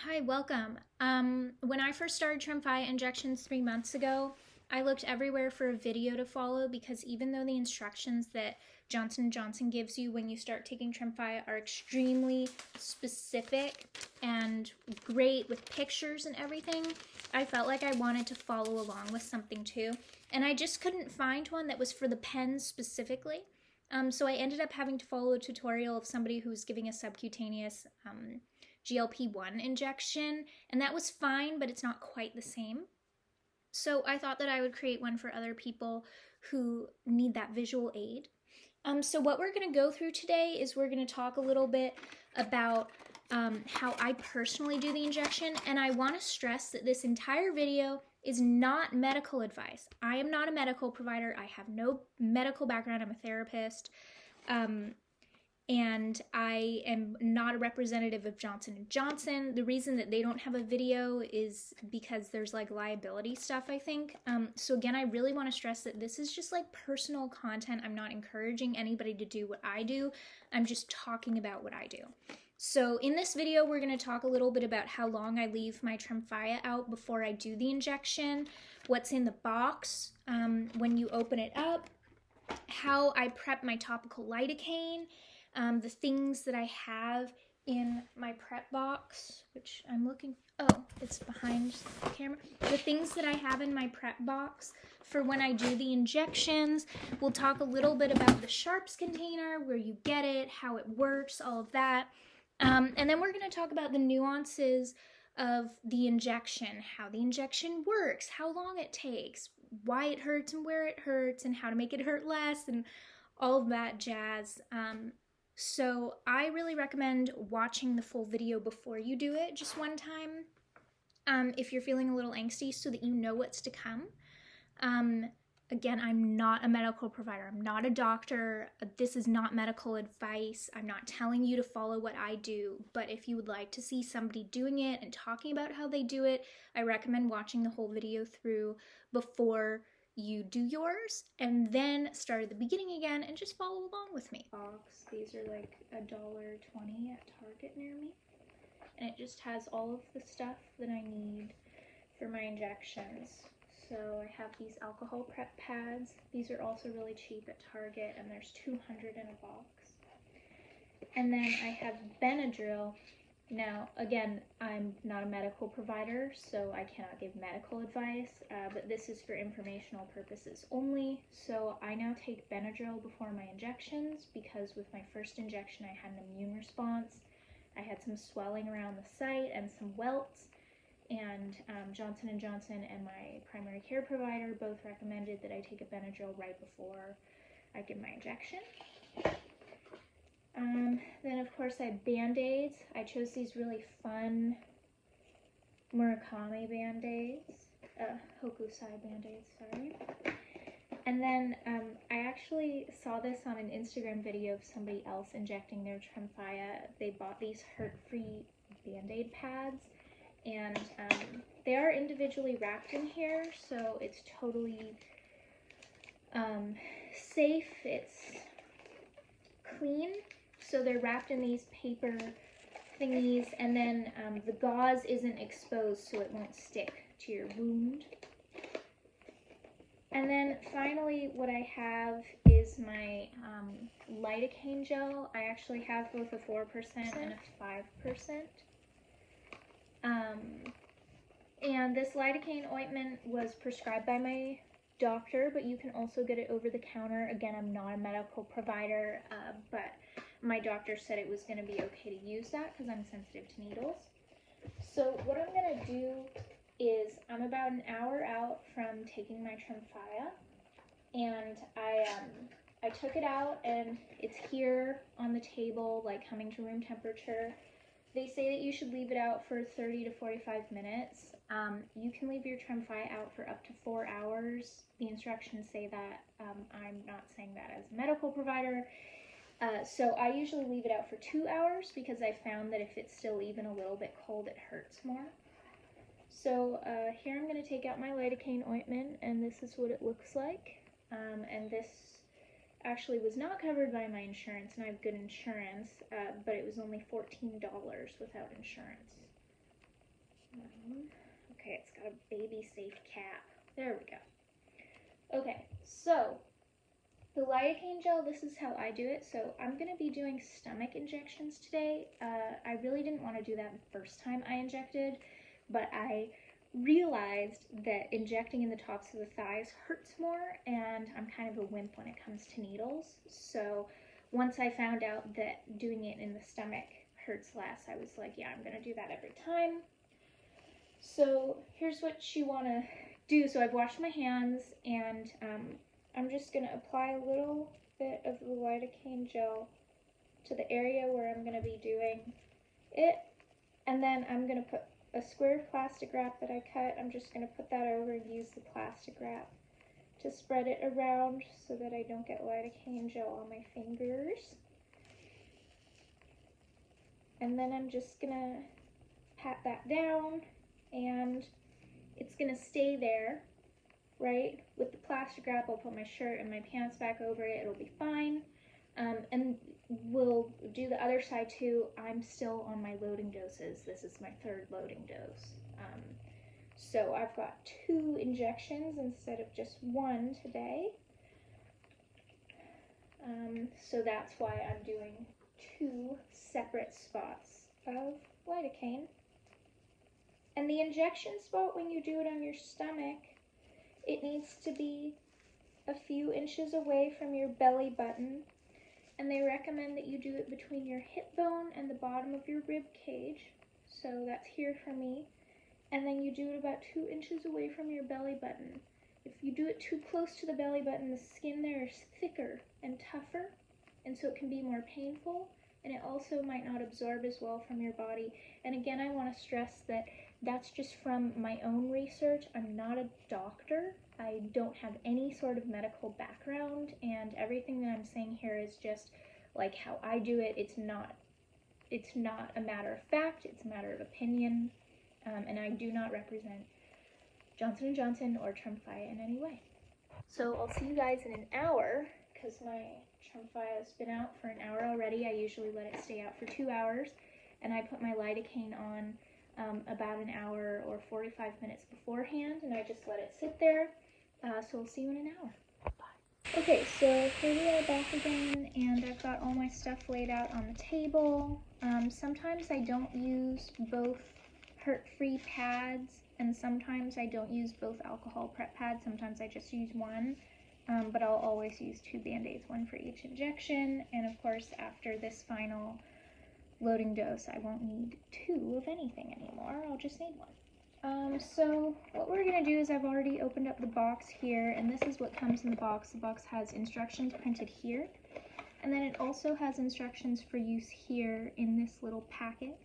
Hi, welcome. When I first started Tremfya injections 3 months ago, I looked everywhere for a video to follow because even though the instructions that Johnson & Johnson gives you when you start taking Tremfya are extremely specific and great with pictures and everything, I felt like I wanted to follow along with something too. And I just couldn't find one that was for the pens specifically. So I ended up having to follow a tutorial of somebody who was giving a subcutaneous GLP-1 injection, and that was fine, but it's not quite the same. So I thought that I would create one for other people who need that visual aid. So what we're going to go through today is we're going to talk a little bit about how I personally do the injection, and I want to stress that this entire video is not medical advice. I am not a medical provider. I have no medical background. I'm a therapist. And I am not a representative of Johnson & Johnson. The reason that they don't have a video is because there's like liability stuff, I think. So again, I really want to stress that this is just like personal content. I'm not encouraging anybody to do what I do. I'm just talking about what I do. So in this video, we're going to talk a little bit about how long I leave my Tremfya out before I do the injection, what's in the box when you open it up, how I prep my topical lidocaine, the things that I have in my prep box, which I'm looking, oh, it's behind the camera. The things that I have in my prep box for when I do the injections. We'll talk a little bit about the sharps container, where you get it, how it works, all of that. And then we're going to talk about the nuances of the injection, how the injection works, how long it takes, why it hurts and where it hurts, and how to make it hurt less, and all of that jazz. So I really recommend watching the full video before you do it just one time if you're feeling a little angsty, so that you know what's to come. Again, I'm not a medical provider. I'm not a doctor. This is not medical advice. I'm not telling you to follow what I do, but if you would like to see somebody doing it and talking about how they do it, I recommend watching the whole video through before you do yours, and then start at the beginning again and just follow along with me. These are like $1.20 at Target near me, and it just has all of the stuff that I need for my injections. So I have these alcohol prep pads. These are also really cheap at Target, and there's 200 in a box. And then I have Benadryl. Now, again, I'm not a medical provider, so I cannot give medical advice, but this is for informational purposes only. So I now take Benadryl before my injections because with my first injection I had an immune response. I had some swelling around the site and some welts, and Johnson & Johnson and my primary care provider both recommended that I take a Benadryl right before I give my injection. Then of course I have Band-Aids. I chose these really fun Murakami Band-Aids, Hokusai Band-Aids, sorry. And then I actually saw this on an Instagram video of somebody else injecting their Tremfya. They bought these hurt-free Band-Aid pads, and they are individually wrapped in here, so it's totally safe, it's clean. So they're wrapped in these paper thingies, and then the gauze isn't exposed so it won't stick to your wound. And then finally what I have is my lidocaine gel. I actually have both a 4% and a 5%. And this lidocaine ointment was prescribed by my doctor, but you can also get it over the counter. Again, I'm not a medical provider, but my doctor said it was going to be okay to use that because I'm sensitive to needles. So what I'm going to do is I'm about an hour out from taking my Tremfya, and I took it out and it's here on the table, like coming to room temperature. They say that you should leave it out for 30 to 45 minutes. You can leave your Tremfya out for up to 4 hours. The instructions say that. I'm not saying that as a medical provider. So I usually leave it out for 2 hours because I found that if it's still even a little bit cold, it hurts more. So here I'm going to take out my lidocaine ointment, and this is what it looks like. And this actually was not covered by my insurance, and I have good insurance, but it was only $14 without insurance. Okay, it's got a baby safe cap. There we go. Okay, so the lidocaine gel, this is how I do it. So I'm going to be doing stomach injections today. I really didn't want to do that the first time I injected, but I realized that injecting in the tops of the thighs hurts more, and I'm kind of a wimp when it comes to needles. So once I found out that doing it in the stomach hurts less, I was like, yeah, I'm going to do that every time. So here's what you want to do. So I've washed my hands, and I'm just going to apply a little bit of the lidocaine gel to the area where I'm going to be doing it. And then I'm going to put a square of plastic wrap that I cut. I'm just going to put that over and use the plastic wrap to spread it around so that I don't get lidocaine gel on my fingers. And then I'm just going to pat that down, and it's going to stay there, right? With the plastic wrap, I'll put my shirt and my pants back over it. It'll be fine. And we'll do the other side too. I'm still on my loading doses. This is my third loading dose. So I've got 2 injections instead of just 1 today. So that's why I'm doing 2 separate spots of lidocaine. And the injection spot, when you do it on your stomach, it needs to be a few inches away from your belly button. And they recommend that you do it between your hip bone and the bottom of your rib cage. So that's here for me. And then you do it about 2 inches away from your belly button. If you do it too close to the belly button, the skin there is thicker and tougher, and so it can be more painful, and it also might not absorb as well from your body. And again, I want to stress that that's just from my own research. I'm not a doctor. I don't have any sort of medical background, and everything that I'm saying here is just like how I do it. It's not a matter of fact, it's a matter of opinion, and I do not represent Johnson & Johnson or Tremfya in any way. So I'll see you guys in an hour, because my Tremfya has been out for an hour already. I usually let it stay out for 2 hours, and I put my lidocaine on about an hour or 45 minutes beforehand, and I just let it sit there. So we'll see you in an hour. Bye. Okay, so here we are back again, and I've got all my stuff laid out on the table. Sometimes I don't use both hurt-free pads, and sometimes I don't use both alcohol prep pads. Sometimes I just use one, but I'll always use 2 Band-Aids, 1 for each injection. And of course, after this final loading dose, I won't need 2 of anything anymore. I'll just need 1. So what we're going to do is I've already opened up the box here, and this is what comes in the box. The box has instructions printed here, and then it also has instructions for use here in this little packet.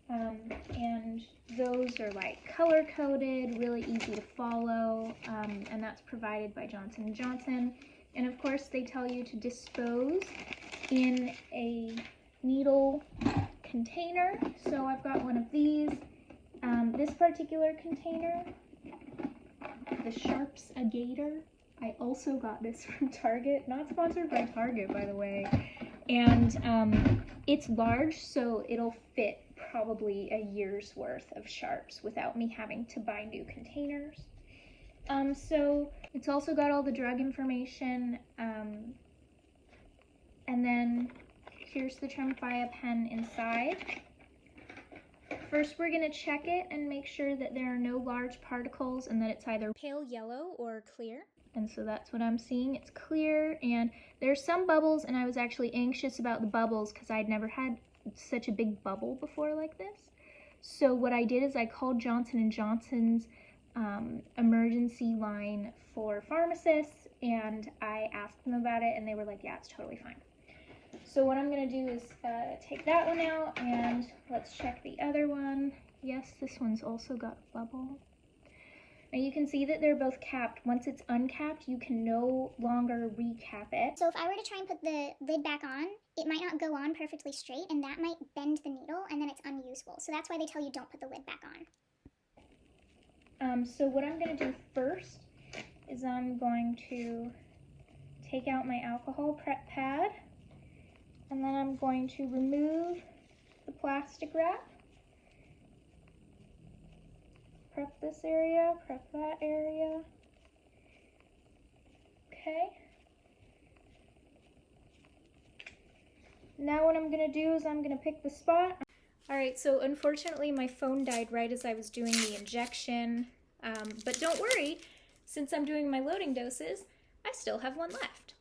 And those are like color-coded, really easy to follow, and that's provided by Johnson & Johnson. And of course, they tell you to dispose in a needle container. So I've got one of these. This particular container, the Sharps A Gator, I also got this from Target. Not sponsored by Target, by the way. And it's large, so it'll fit probably a year's worth of Sharps without me having to buy new containers. So it's also got all the drug information, and then here's the Tremfya pen inside. First, we're going to check it and make sure that there are no large particles and that it's either pale yellow or clear. And so that's what I'm seeing. It's clear, and there's some bubbles, and I was actually anxious about the bubbles because I'd never had such a big bubble before like this. So what I did is I called Johnson & Johnson's emergency line for pharmacists, and I asked them about it, and they were like, yeah, it's totally fine. So what I'm going to do is take that one out, and let's check the other one. Yes, this one's also got a bubble. Now you can see that they're both capped. Once it's uncapped, you can no longer recap it. So if I were to try and put the lid back on, it might not go on perfectly straight, and that might bend the needle, and then it's unusable. So that's why they tell you don't put the lid back on. So what I'm going to do first is I'm going to take out my alcohol prep pad, and then I'm going to remove the plastic wrap. prep this area, prep that area. Okay. Now what I'm gonna do is I'm gonna pick the spot. Alright, so unfortunately my phone died right as I was doing the injection, but don't worry, since I'm doing my loading doses, I still have one left.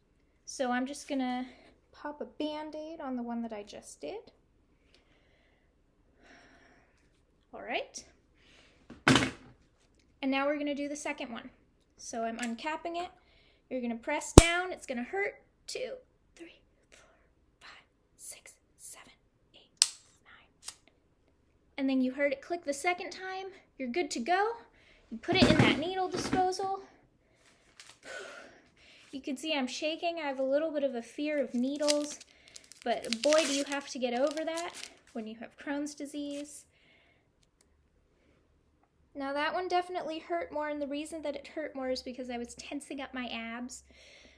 So I'm just gonna pop a Band-Aid on the one that I just did. Alright. And now we're gonna do the second one. So I'm uncapping it. You're gonna press down, it's gonna hurt. 2, 3, 4, 5, 6, 7, 8, 9. And then you heard it click the second time. You're good to go. You put it in that needle disposal. You can see I'm shaking. I have a little bit of a fear of needles, but boy, do you have to get over that when you have Crohn's disease. Now that one definitely hurt more, and the reason that it hurt more is because I was tensing up my abs.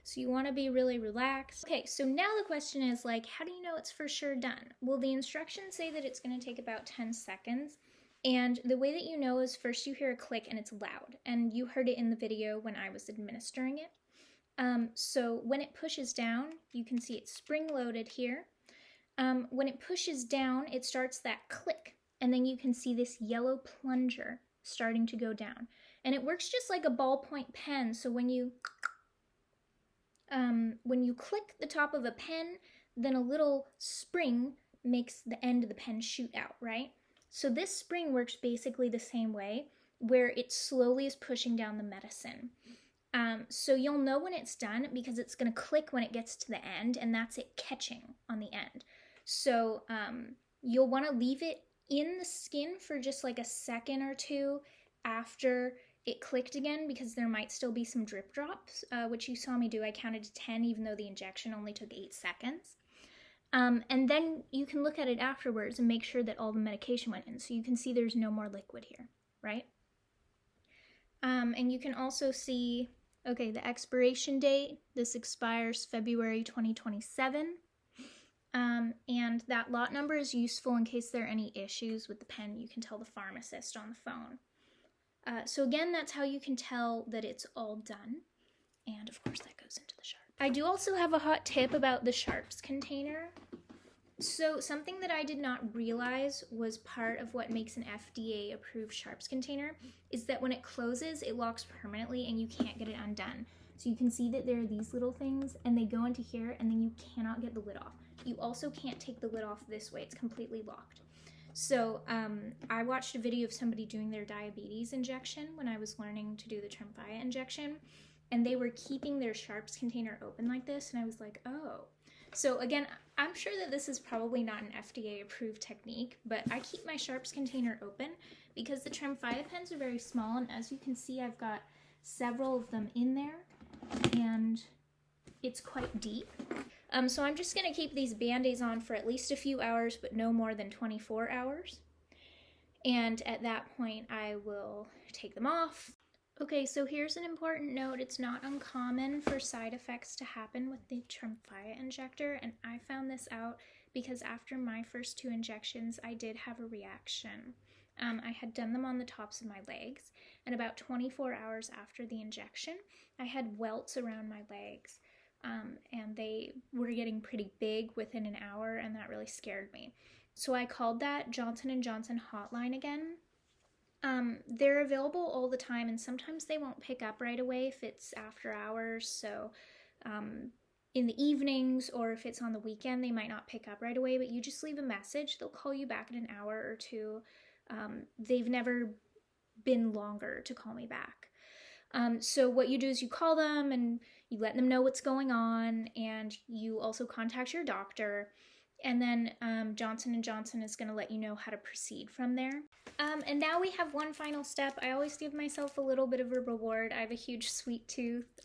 So you want to be really relaxed. Okay, so now the question is, like, how do you know it's for sure done? Well, the instructions say that it's going to take about 10 seconds. And the way that you know is first you hear a click and it's loud. And you heard it in the video when I was administering it. So when it pushes down, you can see it's spring-loaded here. When it pushes down, it starts that click. And then you can see this yellow plunger starting to go down. And it works just like a ballpoint pen. So when you click the top of a pen, then a little spring makes the end of the pen shoot out, right? So this spring works basically the same way, where it slowly is pushing down the medicine. So you'll know when it's done because it's going to click when it gets to the end, and that's it catching on the end. So you'll want to leave it in the skin for just like a second or two after it clicked again, because there might still be some drip drops, which you saw me do. I counted to 10 even though the injection only took 8 seconds. And then you can look at it afterwards and make sure that all the medication went in. So you can see there's no more liquid here, right? And you can also see, okay, the expiration date. This expires February 2027. And that lot number is useful in case there are any issues with the pen. You can tell the pharmacist on the phone. So again, that's how you can tell that it's all done. And of course that goes into the sharp. I do also have a hot tip about the sharps container. So something that I did not realize was part of what makes an FDA approved sharps container is that when it closes, it locks permanently and you can't get it undone. So you can see that there are these little things and they go into here and then you cannot get the lid off. You also can't take the lid off this way. It's completely locked. So I watched a video of somebody doing their diabetes injection when I was learning to do the Tremfya injection, and they were keeping their sharps container open like this, and I was like, oh. So again, I'm sure that this is probably not an FDA approved technique, but I keep my sharps container open because the Tremfya pens are very small, and as you can see, I've got several of them in there, and it's quite deep. So I'm just going to keep these Band-Aids on for at least a few hours, but no more than 24 hours. And at that point, I will take them off. Okay, so here's an important note. It's not uncommon for side effects to happen with the Tremfya injector, and I found this out because after my first 2 injections, I did have a reaction. I had done them on the tops of my legs, and about 24 hours after the injection, I had welts around my legs. And they were getting pretty big within an hour, and that really scared me. So I called that Johnson & Johnson hotline again. They're available all the time, and sometimes they won't pick up right away if it's after hours. So in the evenings or if it's on the weekend, they might not pick up right away, but you just leave a message. They'll call you back in an hour or 2. They've never been longer to call me back. So what you do is you call them and you let them know what's going on, and you also contact your doctor, and then Johnson & Johnson is going to let you know how to proceed from there. And now we have one final step. I always give myself a little bit of a reward. I have a huge sweet tooth,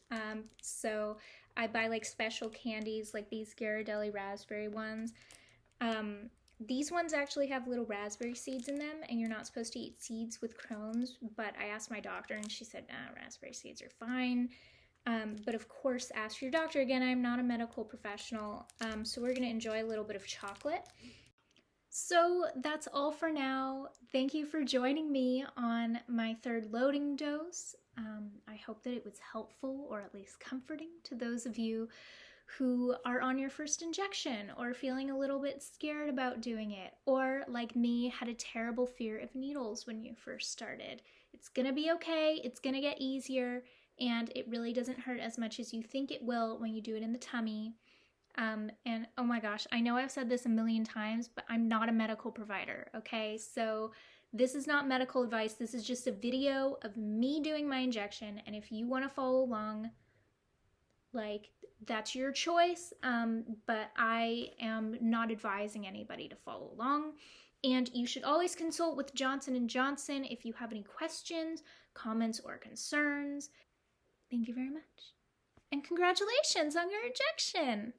so I buy like special candies like these Ghirardelli raspberry ones. These ones actually have little raspberry seeds in them, and you're not supposed to eat seeds with Crohn's, but I asked my doctor and she said, nah, raspberry seeds are fine. But of course, ask your doctor. Again, I'm not a medical professional, so we're going to enjoy a little bit of chocolate. So that's all for now. Thank you for joining me on my third loading dose. I hope that it was helpful or at least comforting to those of you who are on your first injection or feeling a little bit scared about doing it, or like me, had a terrible fear of needles when you first started. It's gonna be okay, it's gonna get easier, and it really doesn't hurt as much as you think it will when you do it in the tummy. And oh my gosh, I know I've said this a million times, but I'm not a medical provider, okay? So this is not medical advice. This is just a video of me doing my injection. And if you want to follow along, like, that's your choice. But I am not advising anybody to follow along. And you should always consult with Johnson & Johnson if you have any questions, comments, or concerns. Thank you very much. And congratulations on your injection!